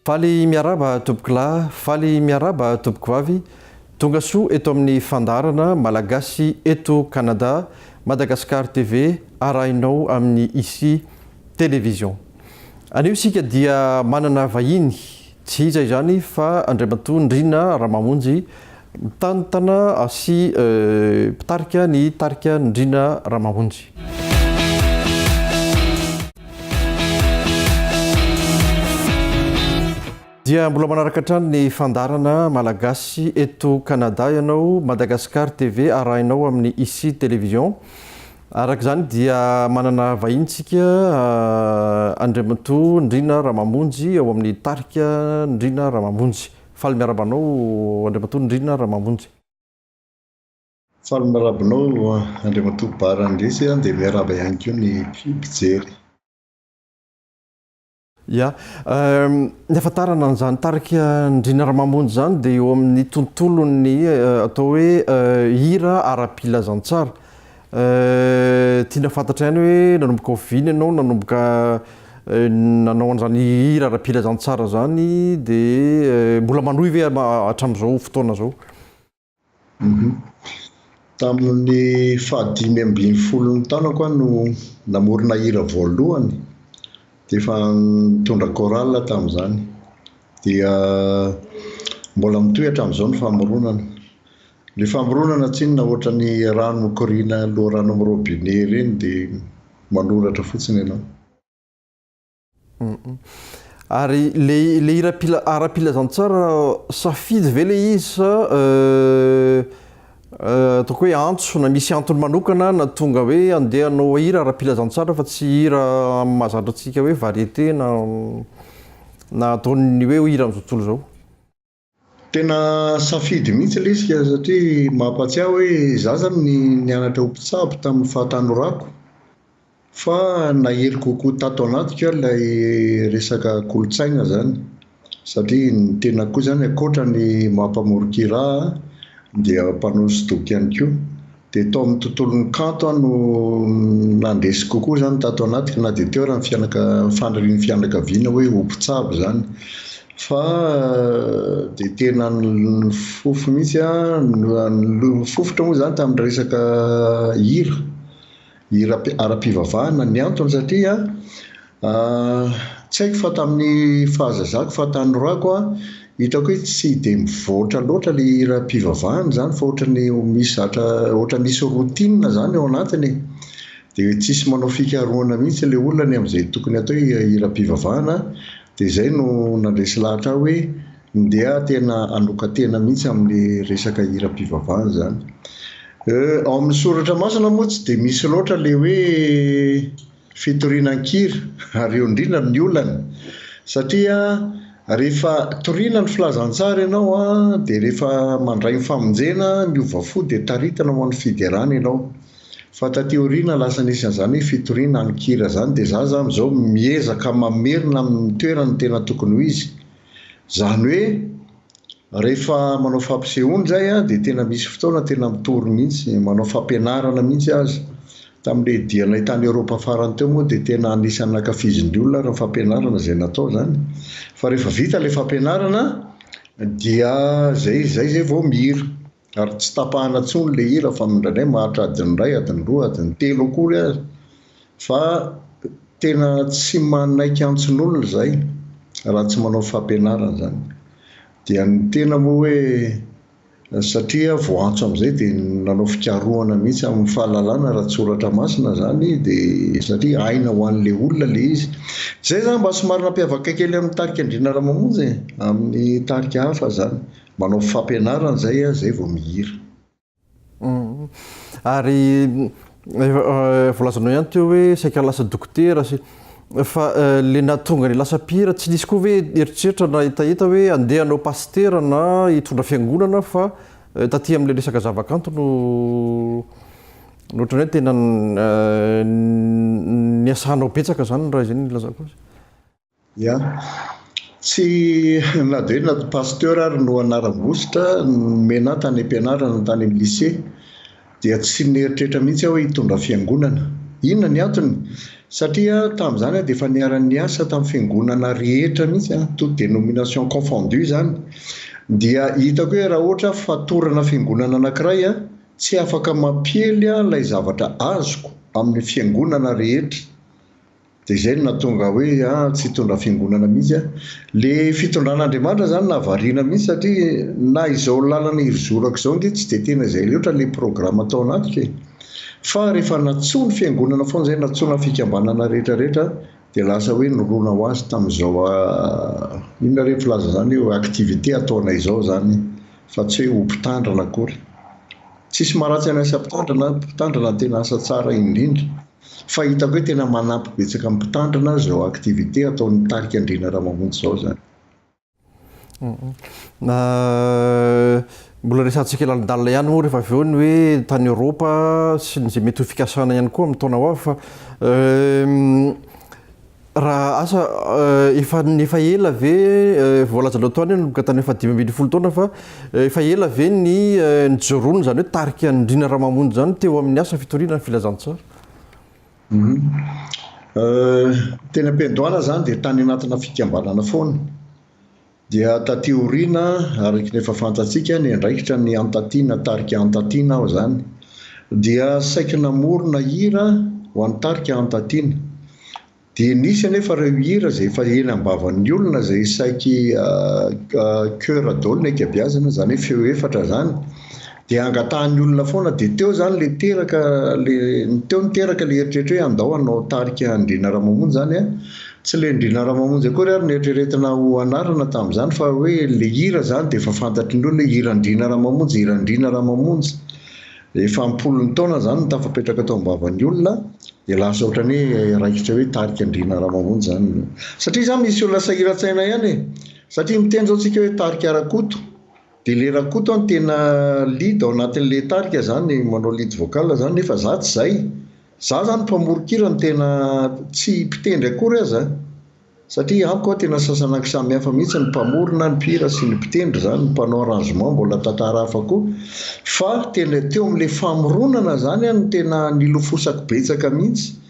Faly miaraba tompoko lahy, faly miaraba tompoko vavy, tonga soa eto amin'ny Fandaharana Malagasy eto Canada, Madagascar TV, arahinao amin'ny isi télévision. Anio isika dia manana vahiny, tsy iza izany fa Ndriana Ramamonjy, mitantana sy mpitarika ny tarika Ndriana Ramamonjy. Dia mbola manaraka hatrany ny Fandaharana Malagasy eto Canada ianao, Madagascar TV arahinao amin'ny isi télévision. Araka izany dia manana vahintsika Ndriana Ramamonjy ao amin'ny tarika Ndriana Ramamonjy. Faly miarabanao Ndriana Ramamonjy. Faly miarabanao Andriamato Barandresy dia miaraba ihany koa ny mpijery. Ya, ny ahafantarana an'izany tarika Ndriana Ramamonjy zany dia eo amin'ny tontolony atao hoe hira ara-pilazantsara. Tiana fantatra ihany hoe nanomboka oviana ianao, nanomboka nanao an'izany hira ara-pilazantsara zany dia mbola manohy ve hatramin'izao fotoana zao? Tamin'ny 5-20 taonako no namorona hira voalohany. Dia efa nitondra chorale tamin'izany. Dia mbola mitohy hatramin'izao ny famoronana. Ilay famoronana tsinona ohatra ny rano mikoriana aloha rano amin'ny robinet ireny dia manoratra fotsiny ianao. Ary le hira ara-pilazantsara safidy ve le izy sa ataoko hoe antso na misy antony manokana na tonga hoe andeha hanao hira ara-pilazantsara fa tsy hira mahazatra antsika hoe variété na ataony hoe hira amin'izao tontolo izao? Tena safidy mihitsy ilay izy satria mampatsiahy hoe izaho zany nianatra ho mpitsabo tamin'ny fahatanorako fa nahery kokoa tato anatiko ilay resaka kolontsaina zany satria ny tena koa zany ankoatra ny mampamorokira dia mpanao hosodoko ihany koa. Dia tao amin'ny tontolon'ny kanto no nandresy kokoa zany tato anatiko na dia teo raha fanirian'ny fianakaviana hoe ho mpitsabo zany. Fa dia tena ny fofo mihitsy fofotra moa zany tamin'ny resaka hira ara-pivavahana ny antony satria tsy haiko fa tamin'ny fahazazako fahatanorako hitako hoe tsy dia mivoatra loatra ilay hira pivavahana zany fa ohatra misy routine zany ao anatiny. Dia tsisy manao fikarohana mihitsy ilay olona ny amin'izay tokony atao hira pivavahana. Dia izay no nandresy lahatra hoe ndeha tena anoka tena mihitsy amin'ny resaka hira pivavahana zany. Ao amin'ny soratra masina moa tsy dia misy loatra ilay hoe fitorinan-kira ary eo indrindra ny olana satria rehefa toriana ny filazantsara ianao dia rehefa mandray ny famonjena miova fo dia taritana ho an'ny fiderana ianao. Fa taty aoriana lasa nisy an'izany hoe fitoriana ny kira zany dia izaho zany izao miezaka mamerina amin'ny toerana tena tokony ho izy. Zany hoe rehefa manao fampisehoana zay dia tena misy fotoana tena mitory mihitsy, manao fampianarana mihitsy azy. Tamin'ilay dianay tany Eropa farany teo moa dia tena anisan'ny nankafizin'ny olona raha fampianarana izay natao zany. Fa rehefa vita ilay fampianarana dia zay vao mihira. Ary tsy tapahana intsony ilay hira fa mindraindray maharitra adiny ray, adiny roa, adiny telo akory azy. Fa tena tsy manaiky antson'olona izay raha tsy manao fampianarana zany. Dia ny tena moa hoe satria voantso amin'izay dia nanao fikarohana mihitsy amin'ny fahalalana raha tsoratra masina zany dia satria aina ho an'ilay olona ilay izy. Izay zany mba somary nampiavaka kely amin'ny tarika Ndriana Ramamonjy amin'ny tarika hafa zany. Manao fampianarana zay vao mihira. Ary volazanao ihany teo hoe saika lasa dokotera fa le nahatonga ny lasa mpihira tsy nisy koa hoe eritreritra na hetaheta hoe andeha hanao pasitera na hitondra fiangonana fa taty amin'ilay resaka zavakanto no ohatran'ny hoe tena niasanao betsaka zany raha izay nilazako azy. Ya. Tsy na dia hoe na pasteur ary no anaram-bositra mena tany am-pianarana tany amin'ny lycée dia tsy neritreritra mihitsy aho hoe hitondra fiangonana. Inona ny antony? satria tamin'izany dia efa niara-ny asa tamin'ny fiangonana rehetra mihitsy toute dénomination confondue zany dia hitako hoe raha ohatra fatorana fiangonana anankiray tsy afaka mampiely ilay zavatra azoko amin'ny fiangonana rehetra dia izay no natonga hoe tsy hitondra fiangonana mihitsy le fitondran'Andriamanitra zany na variana mihitsy satria na izao lalana irzorako izao nge tsy dia tena izay loatra le programma atao anatika fa rehefa natsony fiangonana foana izay natsona fikambanana rehetrarehetra dia lasa hoe noroana ho azy tamin'izao inona re filaza zany hoe activité ataonay izao zany fa tsy hoe ho mpitandrana akory tsisy maharatsy anasa mpitandrana tena asa tsara indrindra fa hitako hoe tena manampy betsaka amin'ny mpitandrana zao activité ataon'ny tarika Ndriana Ramamonjy zao zany. Mbola resantsika lalindalina ihany moa rehefa avy eo ny hoe tany Europa sy ny zay mety ho fikasana ihany koa amin'ny taona ho avy fa raha asa efa ela ve voalaza loha taona nomboka tany efa 520 taona fa efa ela ve ny nijoroana zany hoe tarika Ndriana Ramamonjy zany teo amin'ny asa fitoriana ny filazantsara? Tena ampiandohana zany dia tany anatina fikambanana foana dia taty aoriana araky nefa fantatsika ny andraikitra ny antatiana tarika antatiana ao zany dia saiky namorona hira ho an'ny tarika antatiana dia nisy anefa reo hira zay efa eny ambavan'ny olona zay saiky cœur d'olona ikabiazana zany hoe feo efatra zany dia angatahan'ny olona foana dia teo zany le teraka teo niteraka le eritrehetra hoe andao anao tarika Ndriana Ramamonjy zany tsy le Ndriana Ramamonjy akory ary nieritreretina ho anarana tamin'izany fa hoe le hira zany dia efa fantatry ny olona hira Ndriana Ramamonjy hira Ndriana Ramamonjy efa ampolony taona zany no tafapetraka tao ambavan'ny olona dia lasa ohatrany hoe raikitra hoe tarika Ndriana Ramamonjy zany satria zany misy olona sahiran-tsaina ihany satria miteny zao tsika hoe tarika Rakoto dia le Rakoto ny tena lidy ao anatin'le tarika zany manao lidy vocal zany nefa za tsy zay za zany mpamorokira ny tena tsy mpitendry akory aza satria amiko tena sasanaky samy hafa mihitsy ny mpamorona ny mpira sy ny mpitendry zany ny mpanao arrangement mbola tantara hafa koa fa tena teo amin'le famoronana zany ny tena nilofosako betsaka mihitsy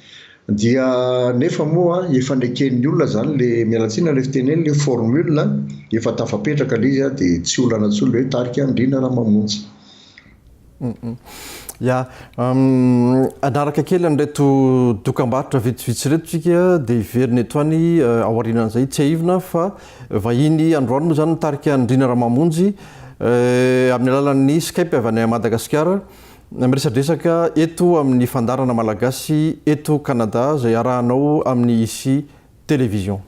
dia nefa moa efa neken'ny olona zany le mialatsina le fiteneny le formule efa tafapetraka le izy dia tsy olana tsy olona hoe tarika Ndriana Ramamonjy. Anaraka kely an'ireto dokam-barotra vitsivitsy reto tsika dia iveriny eto any aorianan'izay tsy aivina fa vahiny androany moa zany tarika Ndriana Ramamonjy amin'ny alalan'ny Skype avy any Madagascar miresadresaka eto amin'ny Fandaharana Malagasy eto Canada izay arahanao amin'ny isi télévision.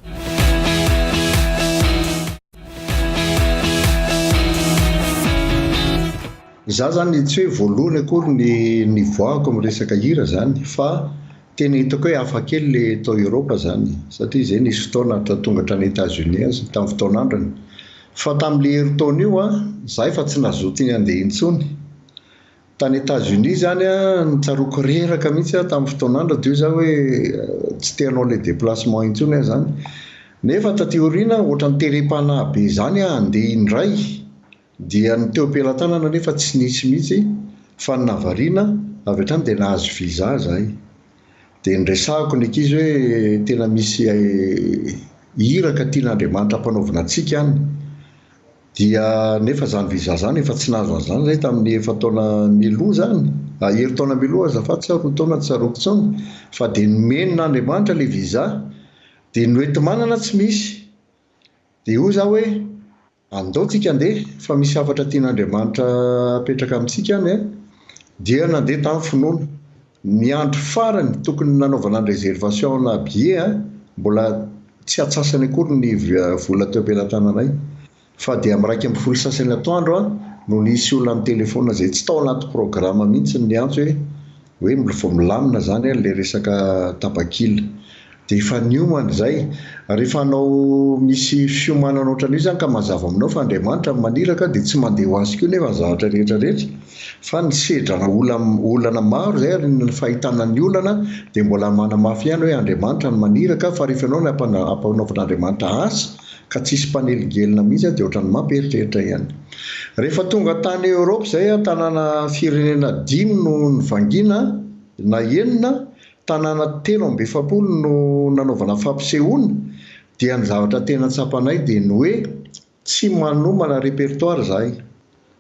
Za zany tsy hoe voalohany akory ny voako amin'ny resaka hira zany fa tena hitako hoe hafa kely le tao Europa zany satria izay nisy fotoana tonga hatrany États-Unis tamin'ny fotoan'androny fa tamin'le heritaona io za efa tsy nazoty ny andeha intsony tany États-Unis zany nitsaroko reraka mihitsy tamin'ny fotoan'andro dia za hoe tsy teanao le déplacement intsony zany nefa taty aoriana ohatra ny terepana be zany andeha indray dia ny teo am-pelantanana nefa tsy nisy mihitsy fa ny navariana avy hatrany dia nahazo visa zahay dia nresahako ny ankizy hoe tena misy hiraka tian'Andriamanitra hampanaovina antsika any dia nefa zany visa zany efa tsy nahazo an'izany zay tamin'ny efa taona miloha zany heritaona miloha azafaty tsy roa taona tsaroako tsony fa dia nomenina Andriamanitra le visa dia noentimanana tsy misy dia io za hoe andao tsika andeha fa misy hafatra tian'Andriamanitra apetraka amintsika any dia nandeha tamin'ny finoana ny andro farany tokony nanaovana ny réservation na billet mbola tsy atsasany akory ny vola teo am-pelantananay fa dia amin'ny 1 sasany atoandro no nisy olona amin'ny telefona zay tsy tao anaty programma mihitsy ny antso hoe vao milamina zany le resaka tabakila dia efa niomana zay rehefa anao misy fiomanana ohatran'io zany ka mazava aminao fa Andriamanitra maniraka dia tsy mandeha ho azy koa nefa zavatra rehetrarehetra fa ny sedrana olana maro zay ary ny fahitana ny olana dia mbola manamafy ihany hoe Andriamanitra ny maniraka fa rehefa ianao ny ampanaovan'Andriamanitra asa ka tsisy mpaneligelina mihitsy dia ohatrany mampieritreritra ihany rehefa tonga tany Europe zay tanàna firenena 5 no nivangina na enina tanàna 3 no nanaovana fampisehoana dia ny zavatra tena tsapanay dia ny hoe tsy manomana répertoire zahay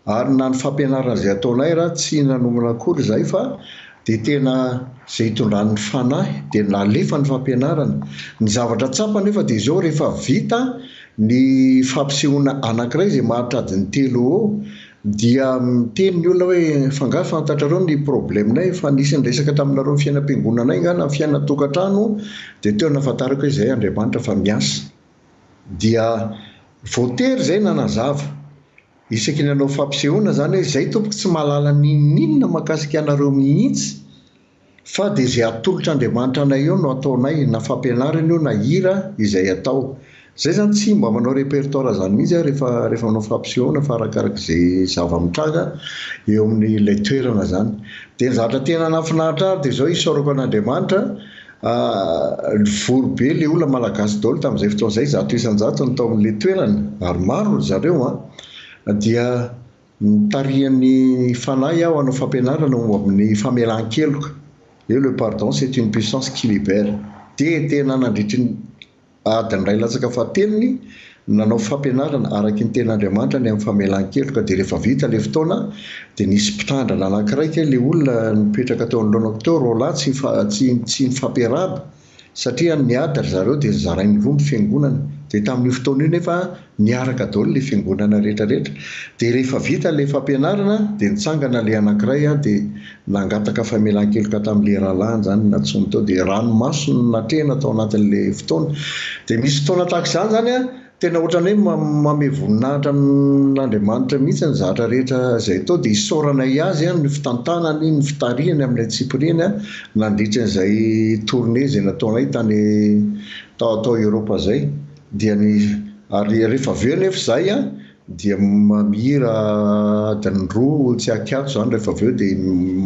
ary na ny fampianarana izay ataonay raha tsy nanomana akory zahay fa dia tena izay hitondran'ny fanahy dia nalefa ny fampianarana ny zavatra tsapa nefa dia izao rehefa vita ny fampisehoana anankiray izay mahatrady ny 3 eo dia miteny ny olona hoe fangahy fantatrareo ny problemenay fa nisy ny resaka taminareo ny fiainam-piangonanay nga na fiainatokantrano dia teo nafantarako hoe izay Andriamanitra fa miasa dia voatery izay nanazava isaky ny anao fampisehoana zany hoe izay tompoko tsy mahalala ninona mahakasika anareo mihitsy fa dia izay atolotr'Andriamanitra anay eo no ataonay na fampianarana io na hira izay atao zay zany tsy mba manao répertoire zany mihitsy rehefa manao fampisehoana fa arakarak'izay zava-mitranga eo amin'ilay toerana zany dia ny zavatra tena nafinahitra ary dia izao isaorako an'Andriamanitra vory be le olona malagasy daholo tamin'izay fotoan'izay 100 no tao amin'ilay toerana ary maro zareo dia nitarihan'ny fanahy aho hanao fampianarana amin'ny famelan-keloka eo le pardon c'est une puissance qui libère dia tena nandritry ny adiny ray latsaka fahatelony nanao fampianarana araky ny ten'Andriamanitra ny amin'ny famelan-keloka dia rehefa vita le fotoana dia nisy mpitandrana anankiray le olona nipetraka teo anoloanako teo Roland tsy nifampiarahaba satria niadary zareo dia zarainy roa ny fiangonana dia tamin'io fotoana io nefa niaraka daholo le fiangonana rehetrarehetra dia rehefa vita le fampianarana dia nitsangana le anankiray dia nangataka famelan-keloka tamin'le rahalahiny zany natsony teo dia ranomaso no natrehana tao anatin'le fotoana dia misy fotoana tahaka izany zany tena ohatrany hoe mame voninahitra n'Andriamanitra mihitsy ny zavatra rehetra izay tao dia isaoranay azy ny fitantanany ny fitarihany amin'ilay tsipiriany nandritra n'izay tournée izay nataonay tany tao Eropa zay dia ary rehefa avy eo nefa zay dia mihira adiny 2 tsy akiatso zany rehefa avy eo dia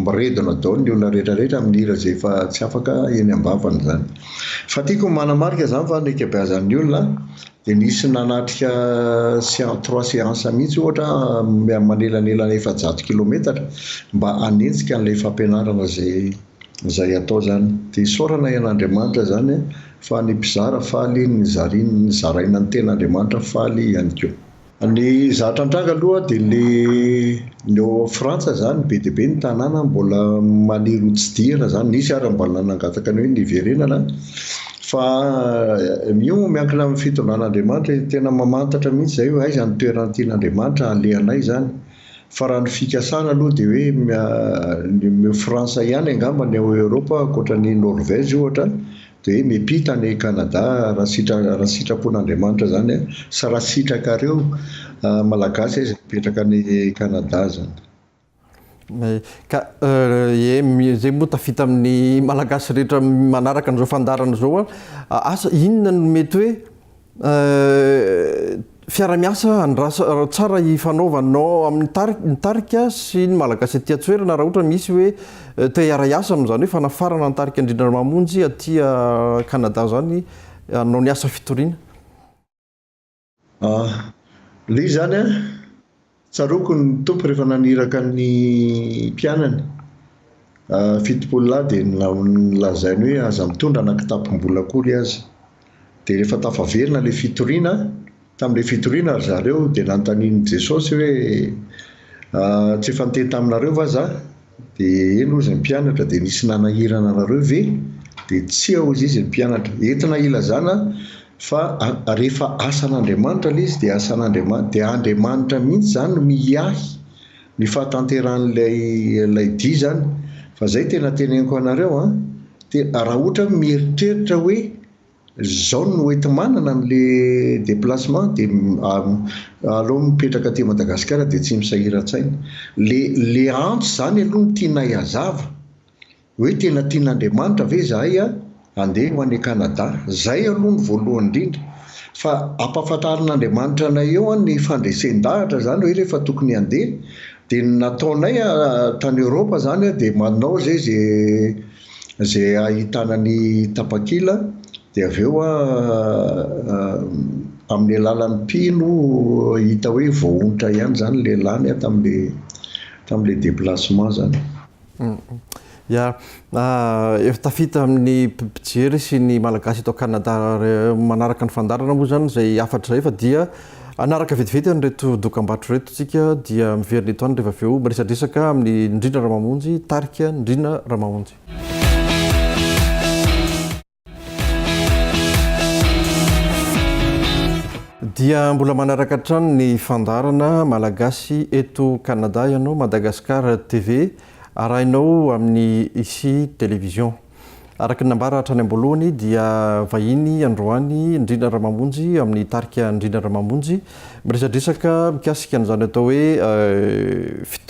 miredona daholo ny olona rehetrarehetra amin'ny hira izay efa tsy afaka eny ambavany zany fa tiako manamarika zany fa ny ankabeazan'ny olona dia nisy nanatrika 3 séances mihitsy ohatra manelanelana 700 kilometatra mba hanenjika an'ilay fampianarana zay atao zany dia isaorana an'Andriamanitra zany fa ny mpizara faly ny zaraina ny ten'Andriamanitra faly ihany koa ny zavatra antranga aloha dia leo Frantsa zany be dia be ny tanàna mbola maniry ho tsy dihana zany nisy ary mbola nangataka ny hoe niverenana fa io miankina amin'ny fitondran'Andriamanitra tena mamantatra mihitsy zay hoe aiza ny toerana tian'Andriamanitra alehanay zany fa raha ny fikasana aloha dia hoe ny Frantsa ihany angamba ny ao Eropa ankoatra ny Norvège ohatra dia hoe miampita ny Canada raha sitrapon'Andriamanitra zany sy raha sitrakareo malagasy izy mipetraka ny Canada zany ka zay moa tafita amin'ny malagasy rehetra manaraka n'izao fandarana zao asa inona no mety hoe fiara-miasa andrasa tsara ifanaovanao amin'ny tarika sy ny malagasy aty Antsoerana raha ohatra misy hoe te hiara-iasa amin'izany hoe fanafarana ny tarika Ndriana Ramamonjy aty Canada zany anao ny asa fitoriana le zany tsaroko ny tompo rehefa naniraka ny mpianany fitopolona dia nlazainy hoe aza mitondra anankitapom-bola akory azy dia rehefa tafaverina le fitoriana tamin'ilay fitoriana zareo dia nanontaniany Jesosy hoe tsy efa niteny taminareo va za dia eno izy ny mpianatra dia nisy nanahirana anareo ve dia tsy ao izy ny mpianatra entina ilazana fa rehefa asan'Andriamanitra le izy dia asan'Andriamanitra dia Andriamanitra mihitsy zany no miahy ny fahatanteran'ilay dia zany fa zay tena teneniko anareo dia raha ohatra mieritreritra hoe zao no hoety manana n'le déplacement dia aleo mipetraka aty Madagascar dia tsy misahira-tsaina le antso zany aloha no tianay hazava hoe tena tian'Andriamanitra ve zahay andeha ho any Canada zay aloha ny voalohany indrindra fa ampahafantarin'Andriamanitra anay eo ny fandresen-dahatra zany hoe rehefa tokony handeha dia nataonay tany Eropa zany dia manao zay ahitana ny tapakila dia avy eo amin'ny alalan'ny mpino hita hoe voaonitra ihany zany le lany tamin'le déplacement zany Ya, efa tafita amin'ny mpijery sy ny malagasy eto Canada manaraka ny fandarana moa zany zay afatra zay fa dia anaraka vetivety an'ireto dokam-barotra reto tsika dia miverina eto any rehefa avy eo miresadresaka amin'ny Ndriana Ramamonjy, tarika Ndriana Ramamonjy. Dia mbola manaraka hatrany ny fandarana malagasy eto Canada ianao Madagascar TV arahinao amin'ny isi télévision. Araka ny nambara hatrany am-boalohany dia vahiny androany Ndriana Ramamonjy amin'ny tarika Ndriana Ramamonjy miresadresaka mikasika an'izany atao hoe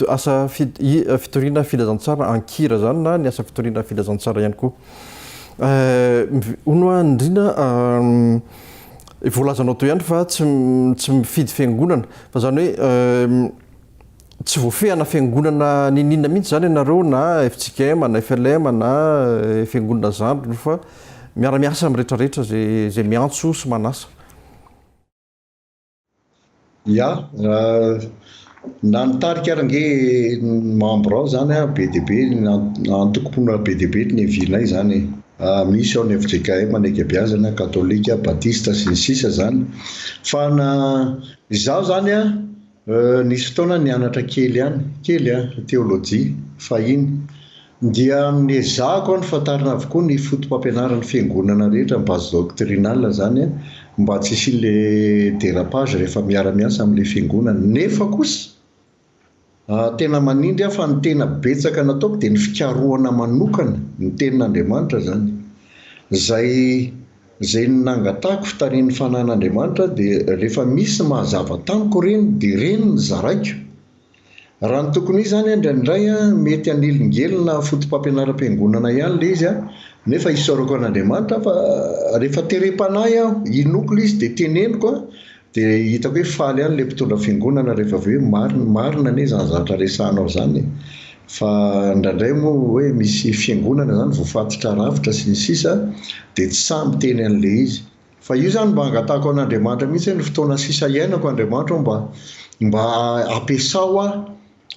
asa fitoriana filazantsara ankira zany na ny asa fitoriana filazantsara ihany koa. Ono Ndriana voalazanao to ihany fa tsy mifidy fiangonana fa zany hoe tsy voafehana fiangonana ninina mihitsy zany ianareo na FCKM na FLM na fiangonana zandro fa miara-miasa amin'ny rehetrarehetra zay miantso sy manasa. Ya, na ny tarika ary nge membre ao zany be dia be antoko-pona be dia be ny evinay zany. Misy ao ny FCKM ny Ekebiazana, Katolika, Batista sy ny sisa zany. Fa na izaho zany nisy fotoana nianatra kely teolojia fahiny dia ezahako ny fantarina avokoa ny fotom-pampianaran'ny fiangonana rehetra base doctrinale zany mba tsy hisy le dérapage rehefa miara-miasa amin'le fiangonana. Nefa kosa tena manindry fa ny tena betsaka nataoko dia ny fikarohana manokana ny tenin'Andriamanitra zany zay nangatako fitarian'ny fanan'Andriamanitra dia rehefa misy mahazava tamiko reny dia reny ny zaraiko. Raha ny tokony zany indraindray mety anelongelona fotom-pampianaram-piangonana ihany le izy nefa isaorako an'Andriamanitra fa rehefa terepanahy aho inoko le izy dia teneniko dia hitako hoe faly ihany le mpitondra fiangonana rehefa avy hoe marina ne zany zavatra resahanao zany. Fa indraindray moa hoe misy fiangonana zany voafatitra rafitra sy ny sisa dia tsy samy teny an'le izy. Fa io zany mba angatako an'Andriamanitra mihitsy ny fotoana sisa iainako Andriamanitra mba ampiasao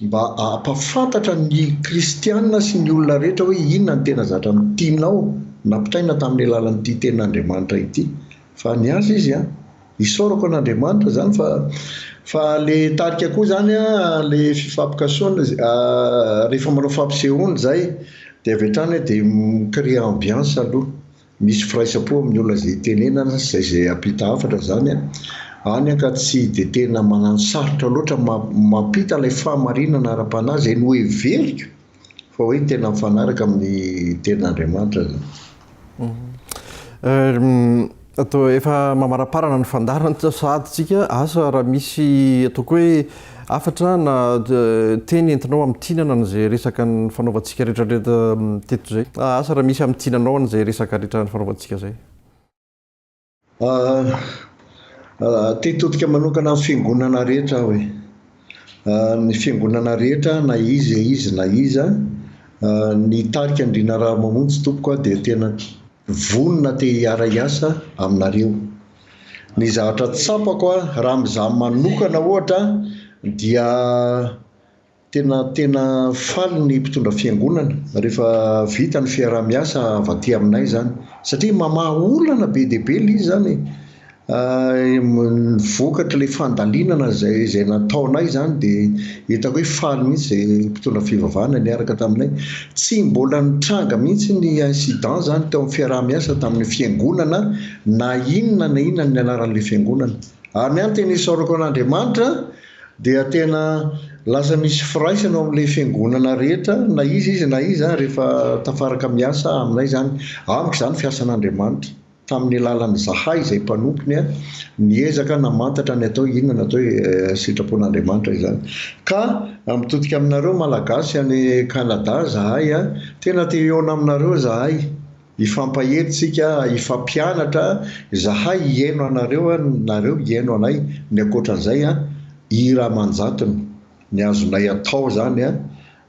mba ampafantatra ny kristianina sy ny olona rehetra hoe inona ny tena zatra tianao nampitraina tamin'ny alalan'ity tenin'Andriamanitra ity. Fa ny azy izy isaorako an'Andriamanitra zany fa le tarika koa zany le fifampikasoana rehefa manao fampisehoana zay dia avy hatrany dia micrée ambiance aloha. Misy firaisapo amin'ny olona zay tenenana zay ampita hafatra zany any ka tsy dia tena manano sarotra loatra mampita ilay fahamarinana ara-panahy zay no heveriko fa hoe tena mifanaraka amin'ny tenin'Andriamanitra zany. Atao efa mamaraparana ny fandarana sady tsika asa raha misy ataoko hoe afatra na teny entinao amin'ny tinana n'izay resaka ny fanaovantsika rehetrarehetra teto zay. Asa raha misy amin'ny tinanao n'izay resaka rehetra ny fanaovantsika zay. Tetotika manokana amin'ny fiangonana rehetra hoe ny fiangonana rehetra na izy na iza ny tarika Ndriana Ramamonjy tompoko dia tena vonona te hiara-iasa aminareo. Ny zavatra tsapako raha mizaha manokana ohatra dia tena faly ny mpitondra fiangonana rehefa vita ny fiara-miasa avy aty aminay zany satria mamaha olana be dia be izy zany vokatra le fandalinana zay nataonay zany dia hitako hoe faly mihitsy zay mpitondra fivavahana niaraka taminay. Tsy mbola nitranga mihitsy ny incident zany teo amin'ny fiaraha-miasa tamin'ny fiangonana na inona ny anaran'le fiangonana. Ary ny tena isaorako an'Andriamanitra dia tena lasa misy firaisana amin'le fiangonana rehetra na izy na izy rehefa tafaraka miasa aminay zany amiko zany fiasan'Andriamanitra tamin'ny alalan'ny zahay izay mpanompony niezaka namantatra ny atao inona natao sitrapon'Andriamanitra izany. Ka mitodika aminareo malagasy any Canada zahay tena te eo aminareo zahay ifampahetsika ifampianatra zahay hiaino anareo nareo hiaino anay ny akoatran'izay ira manjatony ny azonay atao zany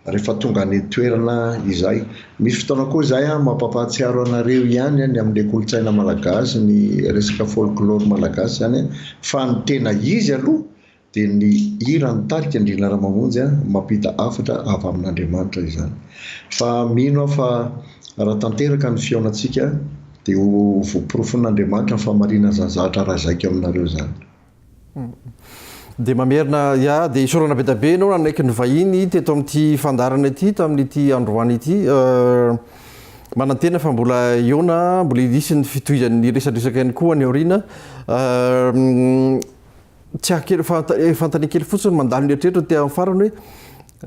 rehefa tonga ny toerana izay. Misy fotoana koa izay mampampahatsiaro anareo ihany ny amin'ny kolontsaina malagasy ny resaka folklore malagasy fa ny tena izy aloha dia ny hira ny tarika Ndriana Ramamonjy mampita hafatra avy amin'Andriamanitra izany. Fa mino aho fa raha tanteraka ny feonantsika dia ho voaporofon'Andriamanitra ny famarinana izany zavatra razaiko aminareo zany. Dia mamerina dia isorana be da be ianao nanaiky ny vahiny teto amin'ity fandarana ity tamin'ity androany ity. Manantena fa mbola iona mbola idisy ny fitohizan'ny resadresaka ihany koa ny aoriana. Tsy hakely fantany kely fotsiny mandalo ny eritreretra ty amin'ny farany hoe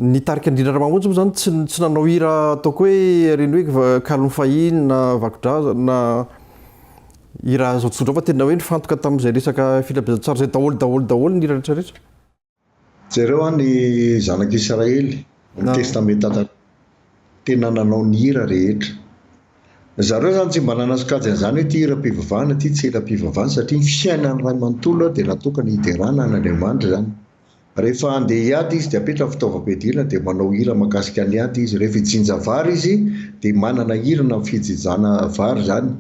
ny tarika Ndriana Ramamonjy moa zany tsy nanao hira ataoko hoe reny hoe kalony fahiny na vakodraza na hira zao tsondra fa tena hoe nifantoka tamin'izay resaka filabezantsara zay daholo ny hira rehetrarehetra. Jereo ny zanak'Israely ny testamenta tena nanao ny hira rehetra. Zareo zany tsy mba nanasokajy an'izany hoe ty hira-pivavahana ty tsy hira-pivavahana satria ny fiainan'ny ray manontolo dia natokana hiderana an'Andriamanitra zany. Rehefa andeha hiady izy dia apetraka fitaovam-piadilana dia manao hira mahakasika ny ady izy. Rehefa hijinja vary izy dia manana hira na fijinjana vary zany.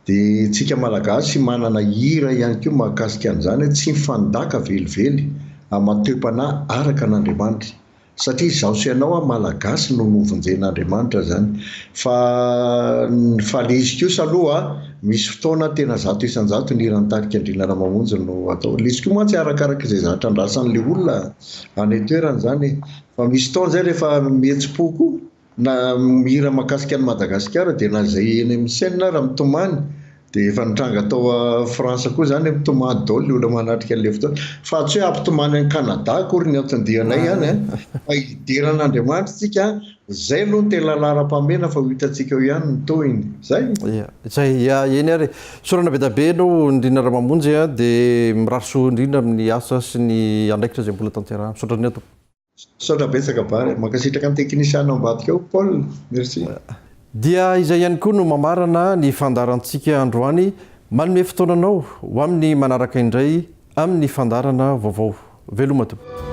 Dia tsika malagasy manana hira ihany koa mahakasika an'izany hoe tsy mifandaka velively amateom-panahy araka an'Andriamanitra. Satria zaho sy ianao malagasy no novonjen'Andriamanitra zany. Fa le izy kosa aloha misy fotoana tena zato isan-jato ny hira ny tarika Ndriana Ramamonjy no atao. Le izy koa moa tsy arakaraka izay zavatra andrasan'le olona any toerany zany. Fa misy fotoana zay rehefa mihetsi-po koa na hira mahakasika an'i Madagascar dia na zay eny amin'ny scène raha mitomany dia efa nitranga tao Fransa koa zany mitomany daholo ny olona manatrika an'ilay fotoana. Fa tsy hoe ampitomany any Canada akory ny atondianay ihany fa hideran'Andriamanitra tsika zay aloha ny tena laharam-pahamena fa ho hitantsika eo ihany ny tohiny zay eny ary sorana be da be anao Ndriana Ramamonjy dia mirariso indrindra amin'ny asa sy ny andraikitra zay mbola tanterahana. Misaotra ny atoko. Misaotra betsaka bary mankasitraka ny teknisiana ambadika ao Paul. Merci. Dia izay ihany koa no mamarana ny fandarantsika androany. Manome fotoananao ho amin'ny manaraka indray amin'ny fandarana vaovao. Veloma tompoko.